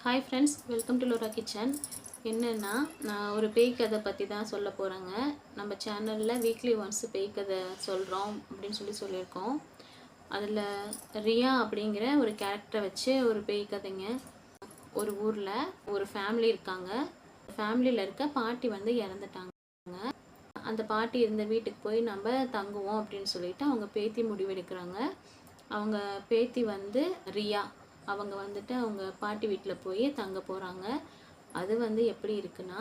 Hi friends, welcome to Lola kitchen. என்னென்னா, நான் ஒரு பேய் கதை பற்றி தான் சொல்ல போகிறேங்க. நம்ம சேனலில் வீக்லி ஒன்ஸ் பேய் கதை சொல்கிறோம் அப்படின்னு சொல்லியிருக்கோம். அதில் ரியா அப்படிங்கிற ஒரு கேரக்டரை வச்சு ஒரு பேய் கதைங்க. ஒரு ஊரில் ஒரு ஃபேமிலி இருக்காங்க. ஃபேமிலியில் இருக்க பாட்டி வந்து இறந்துட்டாங்க. அந்த பாட்டி இருந்த வீட்டுக்கு போய் நம்ம தங்குவோம் அப்படின்னு சொல்லிட்டு அவங்க பேத்தி முடிவெடுக்கிறாங்க. அவங்க பேத்தி வந்து ரியா, அவங்க வந்துட்டு அவங்க பாட்டி வீட்டில் போய் தங்க போகிறாங்க. அது வந்து எப்படி இருக்குன்னா,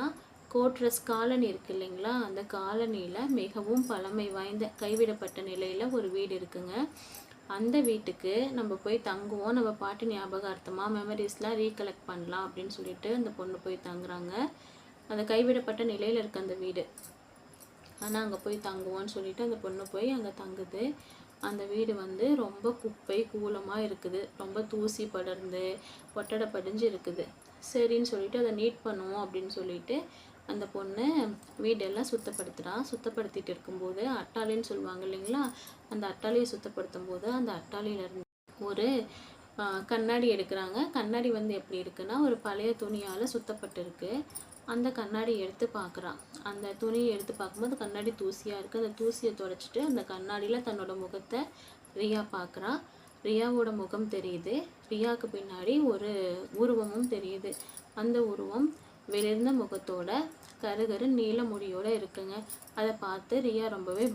கோட்ரஸ் காலனி இருக்குது இல்லைங்களா, அந்த காலனியில் மிகவும் பழமை வாய்ந்த கைவிடப்பட்ட நிலையில் ஒரு வீடு இருக்குங்க. அந்த வீட்டுக்கு நம்ம போய் தங்குவோம், நம்ம பாட்டி ஞாபகார்த்தமாக மெமரிஸ்லாம் ரீகலெக்ட் பண்ணலாம் அப்படின்னு சொல்லிட்டு அந்த பொண்ணு போய் தங்குறாங்க. அந்த கைவிடப்பட்ட நிலையில் இருக்க அந்த வீடு, ஆனால் அங்கே போய் தங்குவோன்னு சொல்லிட்டு அந்த பொண்ணு போய் அங்கே தங்குது. அந்த வீடு வந்து ரொம்ப குப்பை கூலமாக இருக்குது, ரொம்ப தூசி படர்ந்து ஒட்டடை படிஞ்சு இருக்குது. சரின்னு சொல்லிட்டு அதை நீட் பண்ணுவோம் அப்படின்னு சொல்லிட்டு அந்த பொண்ணு வீடெல்லாம் சுத்தப்படுத்திட்டு இருக்கும்போது, அட்டாளின்னு சொல்லுவாங்க இல்லைங்களா, அந்த அட்டாளியை சுத்தப்படுத்தும் போது அந்த அட்டாளியிலேருந்து ஒரு கண்ணாடி எடுக்கிறாங்க. கண்ணாடி வந்து எப்படி இருக்குன்னா, ஒரு பழைய துணியால் சுத்தப்பட்டிருக்கு. அந்த கண்ணாடி எடுத்து பார்க்குறான். அந்த துணியை எடுத்து பார்க்கும்போது கண்ணாடி தூசியாக இருக்குது. அந்த தூசியை துடைச்சிட்டு அந்த கண்ணாடியில் தன்னோட முகத்தை ரியா பார்க்குறான். ரியாவோட முகம் தெரியுது. ரியாவுக்கு பின்னாடி ஒரு உருவமும் தெரியுது. அந்த உருவம் வெளிர்ந்த முகத்தோட கருகரு நீல முடியோடு இருக்குங்க. அதை பார்த்து ரியா ரொம்பவே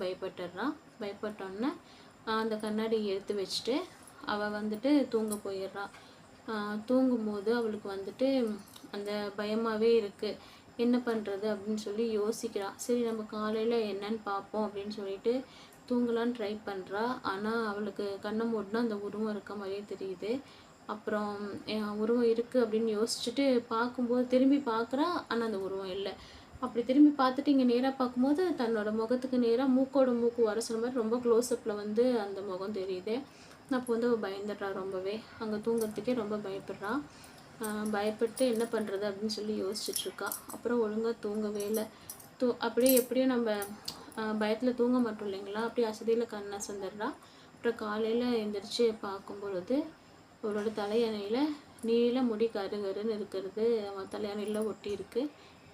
பயப்பட்டோன்னே அந்த கண்ணாடியை எடுத்து வச்சுட்டு அவள் வந்துட்டு தூங்க போயிடுறான். தூங்கும்போது அவளுக்கு வந்துட்டு அந்த பயமாகவே இருக்குது. என்ன பண்ணுறது அப்படின்னு சொல்லி யோசிக்கிறாள். சரி, நம்ம காலையில் என்னன்னு பார்ப்போம் அப்படின்னு சொல்லிட்டு தூங்கலான்னு ட்ரை பண்ணுறா. ஆனால் அவளுக்கு கண்ணை மூடினா அந்த உருவம் இருக்க மாதிரியே தெரியுது. அப்புறம் உருவம் இருக்குது அப்படின்னு யோசிச்சுட்டு பார்க்கும்போது திரும்பி பார்க்குறா, ஆனால் அந்த உருவம் இல்லை. அப்படி திரும்பி பார்த்துட்டு இங்கே நேராக பார்க்கும்போது தன்னோட முகத்துக்கு நேராக மூக்கோட மூக்கு வர சொன்ன மாதிரி ரொம்ப க்ளோஸ்அப்பில் வந்து அந்த முகம் தெரியுது. அப்போ வந்து அவள் பயந்துடுறா ரொம்பவே. அங்கே தூங்குறதுக்கே ரொம்ப பயப்படுறான். பயப்பட்டு என்ன பண்ணுறது அப்படின்னு சொல்லி யோசிச்சுட்ருக்கா. அப்புறம் ஒழுங்காக தூங்கவே இல்லை. அப்படியே எப்படியும் நம்ம பயத்தில் தூங்க மாட்டோம் இல்லைங்களா, அப்படியே அசதியில் கண் அசந்துடுறா. அப்புறம் காலையில் எழுந்திரிச்சு பார்க்கும் பொழுது அவளோட தலையணையில் நீல முடி கருகருன்னு இருக்கிறது அவன் தலையணையில் ஒட்டி இருக்கு.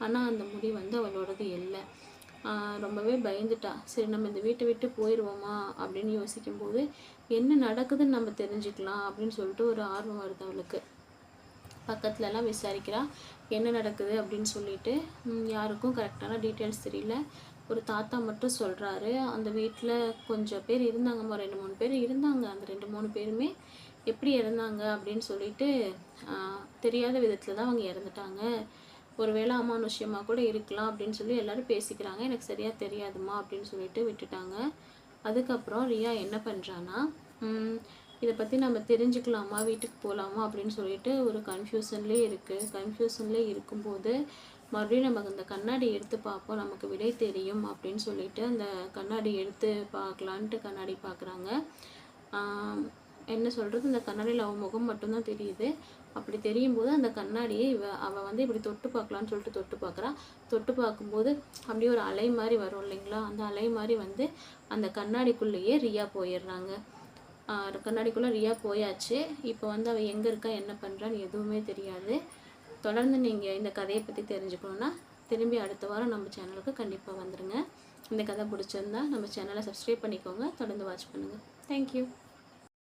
ஆனால் அந்த முடி வந்து அவளோடது இல்லை. ரொம்பவே பயந்துட்டா. சரி, நம்ம இந்த வீட்டை விட்டு போயிடுவோமா அப்படின்னு யோசிக்கும்போது என்ன நடக்குதுன்னு நம்ம தெரிஞ்சுக்கலாம் அப்படின்னு சொல்லிட்டு ஒரு ஆர்வம் வருது அவளுக்கு. பக்கத்துலலாம் விசாரிக்கிறா, என்ன நடக்குது அப்படின்னு சொல்லிட்டு. யாருக்கும் கரெக்டான டீட்டெயில்ஸ் தெரியல. ஒரு தாத்தா மட்டும் சொல்கிறாரு, அந்த வீட்டில் கொஞ்சம் பேர் இருந்தாங்கம்மா, 2-3 பேர் இருந்தாங்க. அந்த 2-3 பேருமே எப்படி இறந்தாங்க அப்படின்னு சொல்லிட்டு தெரியாத விதத்தில் தான் அவங்க இறந்துட்டாங்க. ஒருவேளை அமானுஷ்யமாக கூட இருக்கலாம் அப்படின்னு சொல்லி எல்லோரும் பேசிக்கிறாங்க. எனக்கு சரியாக தெரியாதுமா அப்படின்னு சொல்லிட்டு விட்டுட்டாங்க. அதுக்கப்புறம் ரியா என்ன பண்ணுறான்னா, இதை பற்றி நம்ம தெரிஞ்சுக்கலாமா, வீட்டுக்கு போகலாமா அப்படின்னு சொல்லிட்டு ஒரு கன்ஃபியூஷன்லேயே இருக்கும்போது மறுபடியும் நம்ம அந்த கண்ணாடி எடுத்து பார்ப்போம், நமக்கு விடை தெரியும் அப்படின்னு சொல்லிட்டு அந்த கண்ணாடி எடுத்து பார்க்கலான்ட்டு கண்ணாடி பார்க்குறாங்க. என்ன சொல்கிறது, இந்த கண்ணாடியில் அவன் முகம் மட்டும்தான் தெரியுது. அப்படி தெரியும் போது அந்த கண்ணாடியை அவள் வந்து இப்படி தொட்டு பார்க்கலான்னு சொல்லிட்டு தொட்டு பார்க்கும்போது அப்படியே ஒரு அலை மாதிரி வரும் இல்லைங்களா, அந்த அலை மாதிரி வந்து அந்த கண்ணாடிக்குள்ளேயே ரியா போயிடுறாங்க. கண்ணாடிக்குள்ளே ரியா போயாச்சு. இப்போ வந்து அவள் எங்கே இருக்கா, என்ன பண்ணுறான்னு எதுவுமே தெரியாது. தொடர்ந்து நீங்கள் இந்த கதையை பற்றி தெரிஞ்சுக்கணுன்னா திரும்பி அடுத்த வாரம் நம்ம சேனலுக்கு கண்டிப்பாக வந்துடுங்க. இந்த கதை பிடிச்சிருந்தா நம்ம சேனலை சப்ஸ்கிரைப் பண்ணிக்கோங்க. தொடர்ந்து வாட்ச் பண்ணுங்கள். தேங்க்யூ.